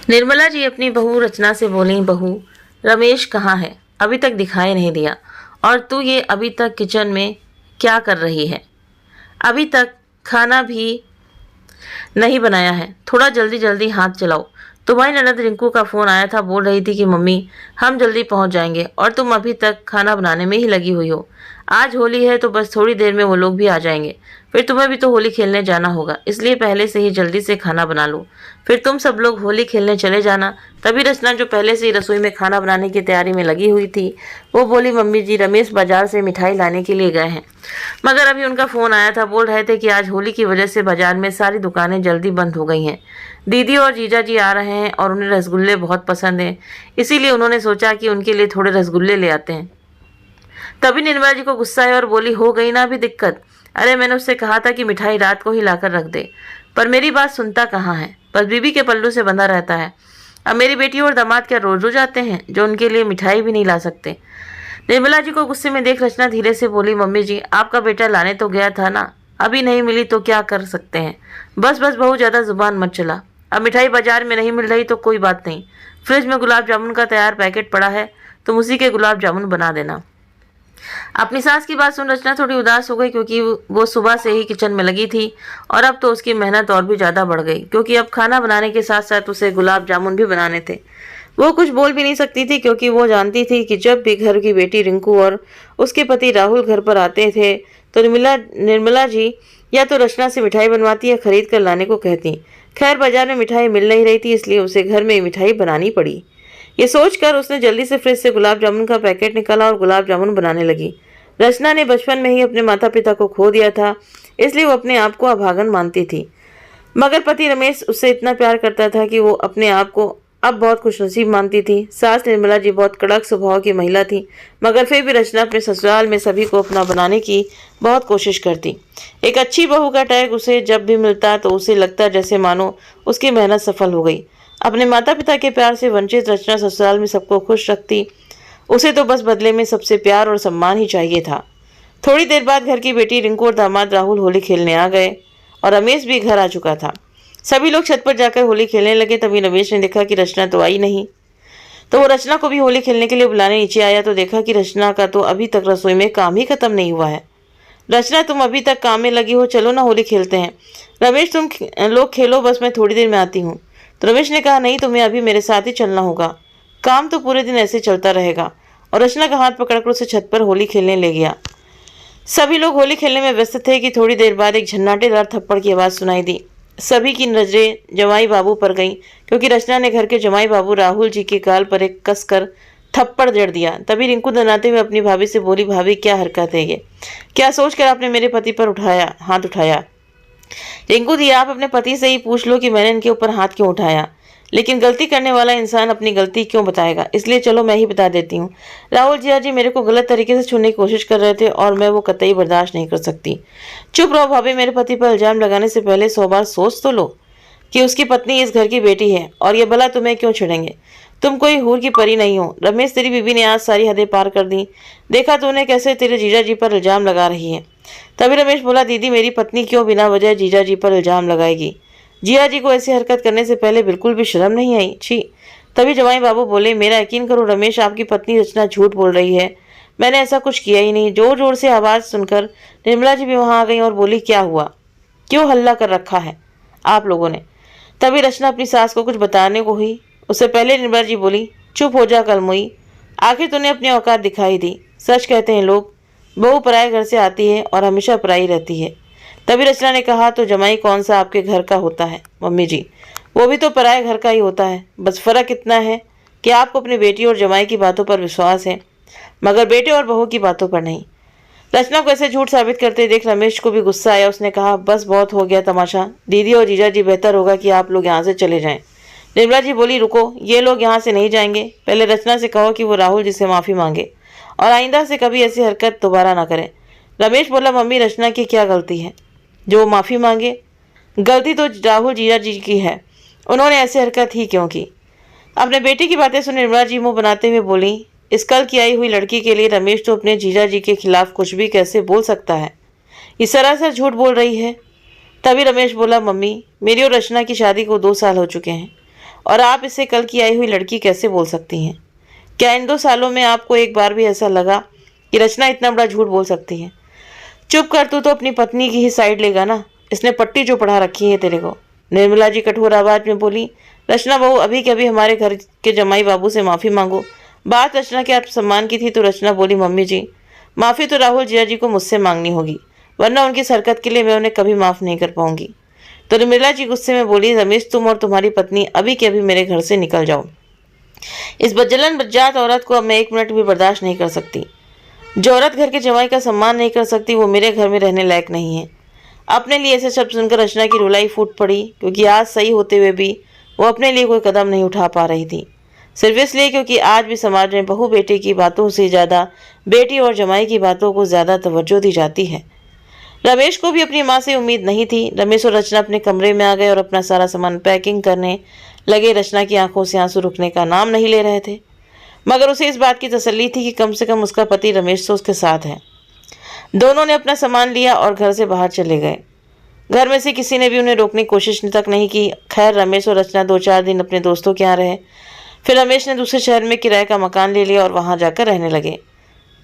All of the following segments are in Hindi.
निर्मला जी अपनी बहू रचना से बोली, बहू रमेश कहाँ है? अभी तक दिखाई नहीं दिया। और तू ये अभी तक किचन में क्या कर रही है? अभी तक खाना भी नहीं बनाया है। थोड़ा जल्दी जल्दी हाथ चलाओ। तुम्हारी ननद रिंकू का फोन आया था, बोल रही थी कि मम्मी हम जल्दी पहुंच जाएंगे और तुम अभी तक खाना बनाने में ही लगी हुई हो। आज होली है तो बस थोड़ी देर में वो लोग भी आ जाएंगे। फिर तुम्हें भी तो होली खेलने जाना होगा, इसलिए पहले से ही जल्दी से खाना बना लो। फिर तुम सब लोग होली खेलने चले जाना। तभी रचना, जो पहले से ही रसोई में खाना बनाने की तैयारी में लगी हुई थी, वो बोली, मम्मी जी रमेश बाजार से मिठाई लाने के लिए गए हैं। मगर अभी उनका फ़ोन आया था, बोल रहे थे कि आज होली की वजह से बाजार में सारी दुकानें जल्दी बंद हो गई हैं। दीदी और जीजा जी आ रहे हैं और उन्हें रसगुल्ले बहुत पसंद हैं, इसीलिए उन्होंने सोचा कि उनके लिए थोड़े रसगुल्ले ले आते हैं। तभी निर्मला जी को गुस्सा आया और बोली, हो गई ना अभी दिक्कत? अरे मैंने उससे कहा था कि मिठाई रात को ही लाकर रख दे, पर मेरी बात सुनता कहाँ है, बस बीबी के पल्लू से बंधा रहता है। अब मेरी बेटी और दामाद क्या रोज रोज आते हैं जो उनके लिए मिठाई भी नहीं ला सकते? निर्मला जी को गुस्से में देख रचना धीरे से बोली, मम्मी जी आपका बेटा लाने तो गया था ना, अभी नहीं मिली तो क्या कर सकते हैं? बस बस बहू, ज़्यादा जुबान मत चला। अब मिठाई बाजार में नहीं मिल रही तो कोई बात नहीं, फ्रिज में गुलाब जामुन का तैयार पैकेट पड़ा है, तुम उसी के गुलाब जामुन बना देना। अपनी सास की बात सुन रचना थोड़ी उदास हो गई, क्योंकि वो सुबह से ही किचन में लगी थी और अब तो उसकी मेहनत और भी ज़्यादा बढ़ गई, क्योंकि अब खाना बनाने के साथ साथ उसे गुलाब जामुन भी बनाने थे। वो कुछ बोल भी नहीं सकती थी, क्योंकि वो जानती थी कि जब भी घर की बेटी रिंकू और उसके पति राहुल घर पर आते थे तो निर्मला जी या तो रचना से मिठाई बनवाती या खरीद कर लाने को कहती। खैर बाजार में मिठाई मिल नहीं रही थी, इसलिए उसे घर में मिठाई बनानी पड़ी। ये सोचकर उसने जल्दी से फ्रिज से गुलाब जामुन का पैकेट निकाला और गुलाब जामुन बनाने लगी। रचना ने बचपन में ही अपने माता पिता को खो दिया था, इसलिए वो अपने आप को अभागन मानती थी। मगर पति रमेश उससे इतना प्यार करता था कि वो अपने आप को अब बहुत खुशनसीब मानती थी। सास निर्मला जी बहुत कड़क स्वभाव की महिला थी, मगर फिर भी रचना अपने ससुराल में सभी को अपना बनाने की बहुत कोशिश करती। एक अच्छी बहू का टैग उसे जब भी मिलता तो उसे लगता जैसे मानो उसकी मेहनत सफल हो गई। अपने माता पिता के प्यार से वंचित रचना ससुराल में सबको खुश रखती। उसे तो बस बदले में सबसे प्यार और सम्मान ही चाहिए था। थोड़ी देर बाद घर की बेटी रिंकू और दामाद राहुल होली खेलने आ गए और रमेश भी घर आ चुका था। सभी लोग छत पर जाकर होली खेलने लगे। तभी रमेश ने देखा कि रचना तो आई नहीं, तो वो रचना को भी होली खेलने के लिए बुलाने नीचे आया तो देखा कि रचना का तो अभी तक रसोई में काम ही खत्म नहीं हुआ है। रचना, तुम अभी तक काम में लगी हो, चलो ना होली खेलते हैं। रमेश, तुम लोग खेलो, बस मैं थोड़ी देर में आती हूँ। तो रमेश ने कहा, नहीं, तुम्हें अभी मेरे साथ ही चलना होगा, काम तो पूरे दिन ऐसे चलता रहेगा। और रचना का हाथ पकड़कर उसे छत पर होली खेलने ले गया। सभी लोग होली खेलने में व्यस्त थे कि थोड़ी देर बाद एक झन्नाटेदार थप्पड़ की आवाज़ सुनाई दी। सभी की नजरें जमाई बाबू पर गईं, क्योंकि रचना ने घर के जमाई बाबू राहुल जी के गाल पर एक कसकर थप्पड़ जड़ दिया। तभी रिंकू दनाते हुए अपनी भाभी से बोली, भाभी क्या हरकत है ये? क्या सोचकर आपने मेरे पति पर हाथ उठाया? रिंकू दी, आप अपने पति से ही पूछ लो कि मैंने इनके ऊपर हाथ क्यों उठाया। लेकिन गलती करने वाला इंसान अपनी गलती क्यों बताएगा, इसलिए चलो मैं ही बता देती हूँ। राहुल जिया जी मेरे को गलत तरीके से छूने की कोशिश कर रहे थे और मैं वो कतई बर्दाश्त नहीं कर सकती। चुप रहो भाभी, मेरे पति पर इल्जाम लगाने से पहले 100 बार सोच तो लो कि उसकी पत्नी इस घर की बेटी है, और ये भला तुम्हें क्यों छिड़ेंगे? तुम कोई हूर की परी नहीं हो। रमेश, तेरी बीबी ने आज सारी हदें पार कर दी। देखा तूने कैसे तेरे जीजा जी पर इल्जाम लगा रही है। तभी रमेश बोला, दीदी मेरी पत्नी क्यों बिना वजह जीजा जी पर इल्जाम लगाएगी? जिया जी को ऐसी हरकत करने से पहले बिल्कुल भी शर्म नहीं आई, छी। तभी जवाई बाबू बोले, मेरा यकीन करो रमेश, आपकी पत्नी रचना झूठ बोल रही है, मैंने ऐसा कुछ किया ही नहीं। जोर जोर से आवाज़ सुनकर निर्मला जी भी वहाँ आ गई और बोली, क्या हुआ, क्यों हल्ला कर रखा है आप लोगों ने? तभी रचना अपनी सास को कुछ बताने को हुई, उससे पहले निर्मला जी बोली, चुप हो जा कलमुई, आखिर तूने अपनी औकात दिखाई दी। सच कहते हैं लोग, बहू पराए घर से आती है और हमेशा पराई रहती है। तभी रचना ने कहा, तो जमाई कौन सा आपके घर का होता है मम्मी जी? वो भी तो पराए घर का ही होता है, बस फ़र्क इतना है कि आपको अपनी बेटी और जमाई की बातों पर विश्वास है, मगर बेटे और बहू की बातों पर नहीं। रचना को ऐसे झूठ साबित करते देख रमेश को भी गुस्सा आया। उसने कहा, बस बहुत हो गया तमाशा, दीदी और जीजा जी बेहतर होगा कि आप लोग यहाँ से चले जाएं। निर्मला जी बोली, रुको, ये लोग यहाँ से नहीं जाएंगे, पहले रचना से कहो कि वो राहुल जी से माफ़ी मांगे और आइंदा से कभी ऐसी हरकत दोबारा ना करें। रमेश बोला, मम्मी रचना की क्या गलती है जो माफ़ी मांगे? गलती तो राहुल जीजा जी की है, उन्होंने ऐसी हरकत ही क्यों की? अपने बेटे की बातें सुन निर्मला जी मुंह बनाते हुए बोली, इस कल की आई हुई लड़की के लिए रमेश तो अपने जीजा जी के खिलाफ कुछ भी कैसे बोल सकता है? ये सरासर झूठ बोल रही है। तभी रमेश बोला, मम्मी मेरी और रचना की शादी को 2 साल हो चुके हैं और आप इसे कल की आई हुई लड़की कैसे बोल सकती हैं? क्या इन 2 सालों में आपको एक बार भी ऐसा लगा कि रचना इतना बड़ा झूठ बोल सकती है? चुप कर, तू तो अपनी पत्नी की ही साइड लेगा ना। इसने पट्टी जो पढ़ा रखी है तेरे को। निर्मला जी कठोर आवाज में बोली। रचना बहू, अभी के अभी हमारे घर के जमाई बाबू से माफ़ी मांगो। बात रचना के आत्मसम्मान की थी तो रचना बोली, मम्मी जी, माफ़ी तो राहुल जिया जी को मुझसे मांगनी होगी, वरना उनकी इस हरकत के लिए मैं उन्हें कभी माफ़ नहीं कर पाऊंगी। तो निर्मला जी गुस्से में बोली, रमेश, तुम और तुम्हारी पत्नी अभी के अभी मेरे घर से निकल जाओ। इस बज्जलन बज्जात औरत को अब मैं 1 मिनट भी बर्दाश्त नहीं कर सकती। जो औरत घर के जमाई का सम्मान नहीं कर सकती वो मेरे घर में रहने लायक नहीं है। अपने लिए ऐसे शब्द सुनकर रचना की रुलाई फूट पड़ी, क्योंकि आज सही होते हुए भी वो अपने लिए कोई कदम नहीं उठा पा रही थी। सिर्फ इसलिए क्योंकि आज भी समाज में बहू बेटे की बातों से ज़्यादा बेटी और जमाई की बातों को ज़्यादा तवज्जो दी जाती है। रमेश को भी अपनी माँ से उम्मीद नहीं थी। रमेश और रचना अपने कमरे में आ गए और अपना सारा सामान पैकिंग करने लगे। रचना की आंखों से आंसू रुकने का नाम नहीं ले रहे थे, मगर उसे इस बात की तसल्ली थी कि कम से कम उसका पति रमेश तो उसके साथ है। दोनों ने अपना सामान लिया और घर से बाहर चले गए। घर में से किसी ने भी उन्हें रोकने की कोशिश तक नहीं की। खैर, रमेश और रचना 2-4 दिन अपने दोस्तों के यहाँ रहे। फिर रमेश ने दूसरे शहर में किराए का मकान ले लिया और वहाँ जाकर रहने लगे।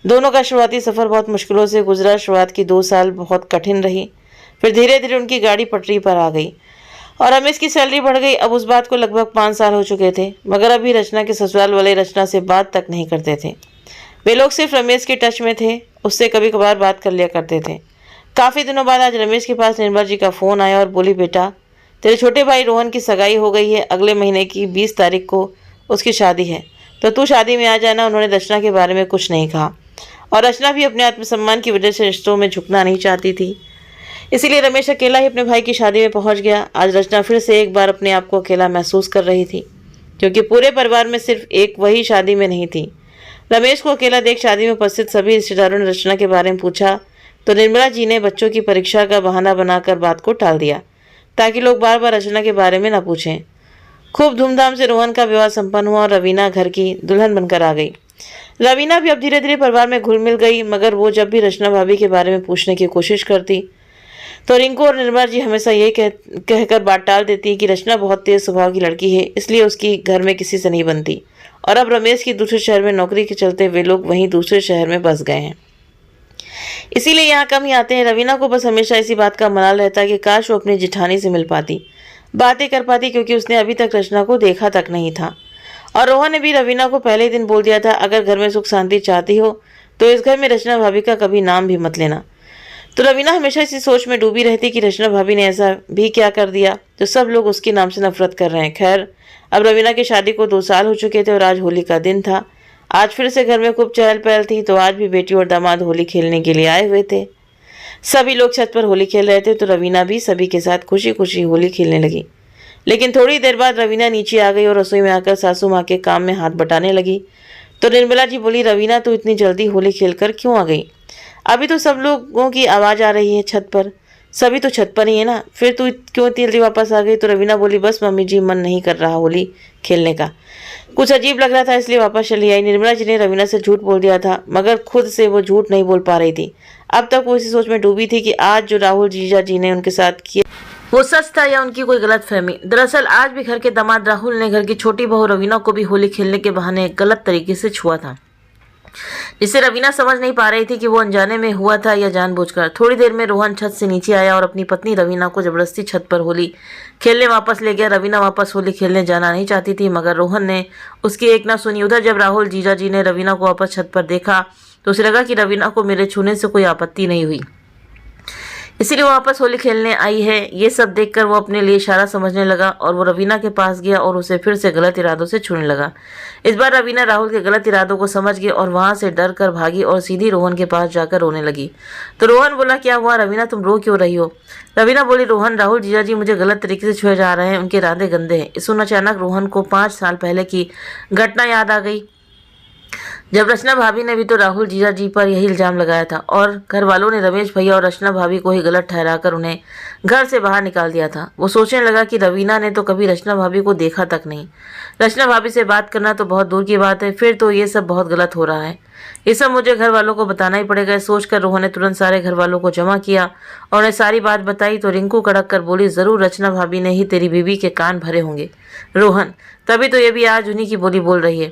दोनों का शुरुआती सफ़र बहुत मुश्किलों से गुजरा। शुरुआत की 2 साल बहुत कठिन रही। फिर धीरे धीरे उनकी गाड़ी पटरी पर आ गई और रमेश की सैलरी बढ़ गई। अब उस बात को लगभग 5 साल हो चुके थे, मगर अभी रचना के ससुराल वाले रचना से बात तक नहीं करते थे। वे लोग सिर्फ रमेश के टच में थे, उससे कभी कभार बात कर लिया करते थे। काफ़ी दिनों बाद आज रमेश के पास निर्मला जी का फ़ोन आया और बोली, बेटा, तेरे छोटे भाई रोहन की सगाई हो गई है। अगले महीने की 20 तारीख को उसकी शादी है, तो तू शादी में आ जाना। उन्होंने रचना के बारे में कुछ नहीं कहा और रचना भी अपने आत्मसम्मान की वजह से रिश्तों में झुकना नहीं चाहती थी। इसीलिए रमेश अकेला ही अपने भाई की शादी में पहुंच गया। आज रचना फिर से एक बार अपने आप को अकेला महसूस कर रही थी, क्योंकि पूरे परिवार में सिर्फ एक वही शादी में नहीं थी। रमेश को अकेला देख शादी में उपस्थित सभी रिश्तेदारों ने रचना के बारे में पूछा, तो निर्मला जी ने बच्चों की परीक्षा का बहाना बनाकर बात को टाल दिया, ताकि लोग बार बार रचना के बारे में न पूछें। खूब धूमधाम से रोहन का विवाह संपन्न हुआ और रवीना घर की दुल्हन बनकर आ गई। रवीना भी अब धीरे धीरे परिवार में घुल मिल गई, मगर वो जब भी रचना भाभी के बारे में पूछने की कोशिश करती तो रिंकू और निर्मला जी हमेशा यही कहकर बात टाल देती कि रचना बहुत तेज स्वभाव की लड़की है, इसलिए उसकी घर में किसी से नहीं बनती। और अब रमेश की दूसरे शहर में नौकरी के चलते वे लोग वहीं दूसरे शहर में बस गए हैं, इसीलिए यहाँ कम ही आते हैं। रवीना को बस हमेशा इसी बात का मलाल रहता कि काश वो अपनी जिठानी से मिल पाती, बातें कर पाती, क्योंकि उसने अभी तक रचना को देखा तक नहीं था। और रोहन ने भी रवीना को पहले ही दिन बोल दिया था, अगर घर में सुख शांति चाहती हो तो इस घर में रचना भाभी का कभी नाम भी मत लेना। तो रवीना हमेशा इसी सोच में डूबी रहती कि रचना भाभी ने ऐसा भी क्या कर दिया तो सब लोग उसके नाम से नफरत कर रहे हैं। खैर, अब रवीना की शादी को 2 साल हो चुके थे और आज होली का दिन था। आज फिर से घर में खूब चहल पहल थी। तो आज भी बेटी और दामाद होली खेलने के लिए आए हुए थे। सभी लोग छत पर होली खेल रहे थे, तो रवीना भी सभी के साथ खुशी खुशी होली खेलने लगी। लेकिन थोड़ी देर बाद रवीना नीचे आ गई और रसोई में आकर सासू माँ के काम में हाथ बटाने लगी। तो निर्मला जी बोली, रवीना, तू इतनी जल्दी होली खेलकर क्यों आ गई? अभी तो सब लोगों की आवाज़ आ रही है छत पर। सभी तो छत पर ही है ना, फिर तू क्यों इतनी जल्दी वापस आ गई? तो रवीना बोली, बस मम्मी जी, मन नहीं कर रहा होली खेलने का, कुछ अजीब लग रहा था, इसलिए वापस चली आई। निर्मला जी ने रवीना से झूठ बोल दिया था, मगर खुद से वो झूठ नहीं बोल पा रही थी। अब तक वो इसी सोच में डूबी थी कि आज जो राहुल जीजा जी ने उनके साथ किया वो सच था या उनकी कोई गलत फहमी। दरअसल आज भी घर के दामाद राहुल ने घर की छोटी बहू रवीना को भी होली खेलने के बहाने गलत तरीके से छुआ था, जिससे रवीना समझ नहीं पा रही थी कि वो अनजाने में हुआ था या जानबूझकर। थोड़ी देर में रोहन छत से नीचे आया और अपनी पत्नी रवीना को जबरदस्ती छत पर होली खेलने वापस ले गया। रवीना वापस होली खेलने जाना नहीं चाहती थी, मगर रोहन ने उसकी एक ना सुनी। उधर जब राहुल जीजा जी ने रवीना को वापस छत पर देखा तो उसे लगा कि रवीना को मेरे छूने से कोई आपत्ति नहीं हुई, इसीलिए वो वापस होली खेलने आई है। ये सब देखकर वो अपने लिए इशारा समझने लगा और वो रवीना के पास गया और उसे फिर से गलत इरादों से छूने लगा। इस बार रवीना राहुल के गलत इरादों को समझ गई और वहां से डर कर भागी और सीधी रोहन के पास जाकर रोने लगी। तो रोहन बोला, क्या हुआ रवीना, तुम रो क्यों रही हो? रवीना बोली, रोहन, राहुल जीजा जी मुझे गलत तरीके से छुए जा रहे हैं, उनके इरादे गंदे हैं। सुन, अचानक रोहन को 5 साल पहले की घटना याद आ गई, जब रचना भाभी ने भी तो राहुल जीजा जी पर यही इल्जाम लगाया था और घर वालों ने रमेश भैया और रचना भाभी को ही गलत ठहराकर उन्हें घर से बाहर निकाल दिया था। वो सोचने लगा कि रवीना ने तो कभी रचना भाभी को देखा तक नहीं। रचना भाभी से बात करना तो बहुत दूर की बात है, फिर तो ये सब बहुत गलत हो रहा है। ये सब मुझे घर वालों को बताना ही पड़ेगा। सोचकर रोहन ने तुरंत सारे घर वालों को जमा किया और उन्हें सारी बात बताई तो रिंकू कड़क कर बोली, जरूर रचना भाभी ने ही तेरी बीवी के कान भरे होंगे रोहन, तभी तो ये भी आज उन्हीं की बोली बोल रही है।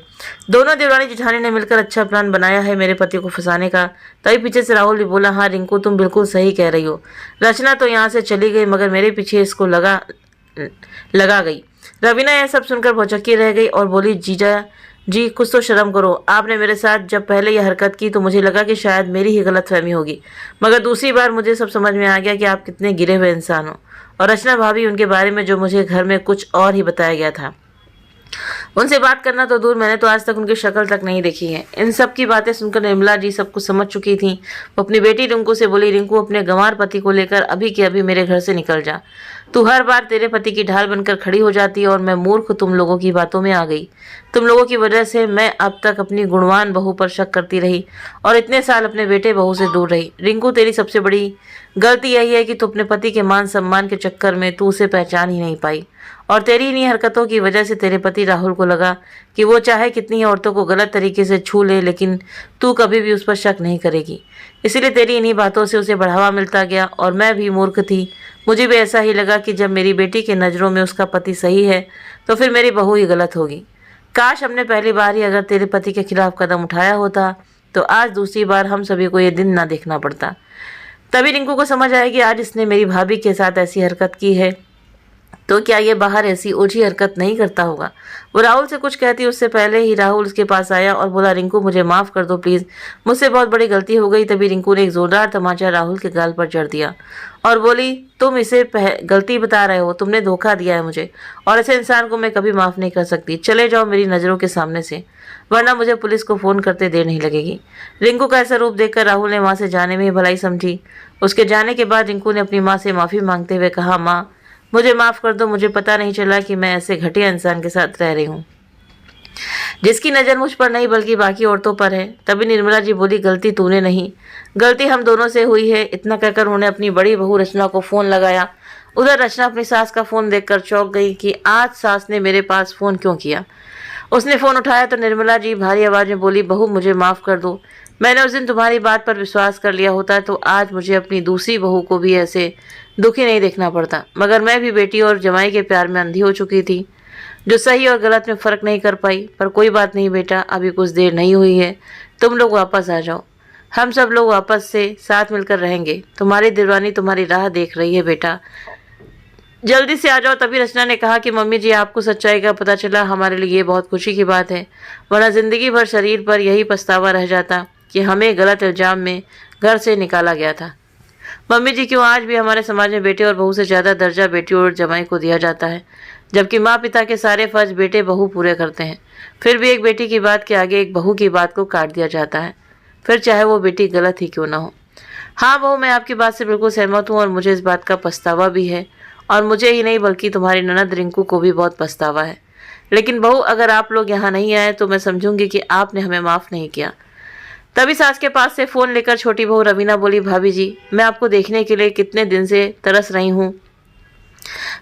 दोनों देवरानी जेठानी ने मिलकर अच्छा प्लान बनाया है मेरे पति को फंसाने का। तभी पीछे से राहुल भी बोला, हाँ रिंकू तुम बिल्कुल सही कह रही हो, रचना तो यहाँ से चली गई मगर मेरे पीछे इसको लगा गई। रवीना यह सब सुनकर भौचक्की रह गई और बोली, जीजा जी कुछ तो शर्म करो। आपने मेरे साथ जब पहले यह हरकत की तो मुझे लगा कि शायद मेरी ही गलतफहमी होगी, मगर दूसरी बार मुझे सब समझ में आ गया कि आप कितने गिरे हुए इंसान हो। और रचना भाभी उनके बारे में जो मुझे घर में कुछ और ही बताया गया था, उनसे बात करना तो दूर, मैंने तो आज तक उनकी शक्ल तक नहीं देखी है। इन सब की बातें सुनकर निर्मला जी सब कुछ समझ चुकी थीं। वो अपनी बेटी रिंकू से बोली, रिंकू अपने गंवार पति को लेकर अभी के अभी मेरे घर से निकल जा। तू हर बार तेरे पति की ढाल बनकर खड़ी हो जाती है और मैं मूर्ख तुम लोगों की बातों में आ गई। तुम लोगों की वजह से मैं अब तक अपनी गुणवान बहू पर शक करती रही और इतने साल अपने बेटे बहू से दूर रही। रिंकू तेरी सबसे बड़ी गलती यही है कि तू अपने पति के मान सम्मान के चक्कर में तू उसे पहचान ही नहीं पाई और तेरी इन्हीं हरकतों की वजह से तेरे पति राहुल को लगा कि वो चाहे कितनी ही औरतों को गलत तरीके से छू ले लेकिन तू कभी भी उस पर शक नहीं करेगी। इसीलिए तेरी इन्हीं बातों से उसे बढ़ावा मिलता गया और मैं भी मूर्ख थी। मुझे भी ऐसा ही लगा कि जब मेरी बेटी के नज़रों में उसका पति सही है तो फिर मेरी बहू ही गलत होगी। काश हमने पहली बार ही अगर तेरे पति के खिलाफ कदम उठाया होता तो आज दूसरी बार हम सभी को ये दिन ना देखना पड़ता। तभी रिंकू को समझ आया कि आज इसने मेरी भाभी के साथ ऐसी हरकत की है तो क्या ये बाहर ऐसी ओझी हरकत नहीं करता होगा। वो राहुल से कुछ कहती उससे पहले ही राहुल उसके पास आया और बोला, रिंकू मुझे माफ़ कर दो प्लीज़, मुझसे बहुत बड़ी गलती हो गई। तभी रिंकू ने एक ज़ोरदार तमाचा राहुल के गाल पर जड़ दिया और बोली, तुम इसे गलती बता रहे हो, तुमने धोखा दिया है मुझे और ऐसे इंसान को मैं कभी माफ़ नहीं कर सकती। चले जाओ मेरी नज़रों के सामने से, वरना मुझे पुलिस को फ़ोन करते देर नहीं लगेगी। रिंकू का ऐसा रूप देखकर राहुल ने वहाँ से जाने में ही भलाई समझी। उसके जाने के बाद रिंकू ने अपनी माँ से माफ़ी मांगते हुए कहा, माँ मुझे माफ़ कर दो, मुझे पता नहीं चला कि मैं ऐसे घटिया इंसान के साथ रह रही हूँ जिसकी नज़र मुझ पर नहीं बल्कि बाकी औरतों पर है। तभी निर्मला जी बोली, गलती तूने नहीं, गलती हम दोनों से हुई है। इतना कहकर उन्होंने अपनी बड़ी बहू रचना को फ़ोन लगाया। उधर रचना अपनी सास का फ़ोन देखकर चौंक गई कि आज सास ने मेरे पास फ़ोन क्यों किया। उसने फ़ोन उठाया तो निर्मला जी भारी आवाज़ में बोली, बहू मुझे माफ़ कर दो, मैंने उस दिन तुम्हारी बात पर विश्वास कर लिया होता तो आज मुझे अपनी दूसरी बहू को भी ऐसे दुखी नहीं देखना पड़ता, मगर मैं भी बेटी और जमाई के प्यार में अंधी हो चुकी थी जो सही और गलत में फ़र्क नहीं कर पाई। पर कोई बात नहीं बेटा, अभी कुछ देर नहीं हुई है, तुम लोग वापस आ जाओ, हम सब लोग वापस से साथ मिलकर रहेंगे। तुम्हारी देवरानी तुम्हारी राह देख रही है बेटा, जल्दी से आ जाओ। तभी रचना ने कहा कि मम्मी जी आपको सच्चाई का पता चला, हमारे लिए ये बहुत खुशी की बात है, वरना ज़िंदगी भर शरीर पर यही पछतावा रह जाता कि हमें गलत इल्ज़ाम में घर से निकाला गया था। मम्मी जी क्यों आज भी हमारे समाज में बेटे और बहू से ज़्यादा दर्जा बेटी और जमाई को दिया जाता है, जबकि माँ पिता के सारे फ़र्ज बेटे बहू पूरे करते हैं, फिर भी एक बेटी की बात के आगे एक बहू की बात को काट दिया जाता है, फिर चाहे वो बेटी गलत ही क्यों ना हो। हाँ बहू, मैं आपकी बात से बिल्कुल सहमत हूँ और मुझे इस बात का पछतावा भी है और मुझे ही नहीं बल्कि तुम्हारी ननद रिंकू को भी बहुत पछतावा है। लेकिन बहू अगर आप लोग यहाँ नहीं आए तो मैं समझूंगी कि आपने हमें माफ़ नहीं किया। तभी सास के पास से फ़ोन लेकर छोटी बहू रवीना बोली, भाभी जी मैं आपको देखने के लिए कितने दिन से तरस रही हूँ,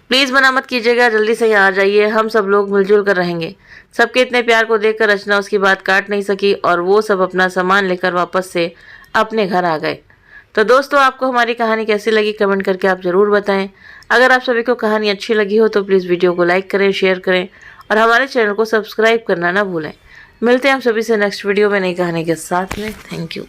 प्लीज़ मना मत कीजिएगा, जल्दी से यहाँ आ जाइए, हम सब लोग मिलजुल कर रहेंगे। सबके इतने प्यार को देखकर रचना उसकी बात काट नहीं सकी और वो सब अपना सामान लेकर वापस से अपने घर आ गए। तो दोस्तों आपको हमारी कहानी कैसी लगी कमेंट करके आप ज़रूर बताएं। अगर आप सभी को कहानी अच्छी लगी हो तो प्लीज़ वीडियो को लाइक करें, शेयर करें और हमारे चैनल को सब्सक्राइब करना ना भूलें। मिलते हैं हम सभी से नेक्स्ट वीडियो में नई कहानी के साथ में। Thank you.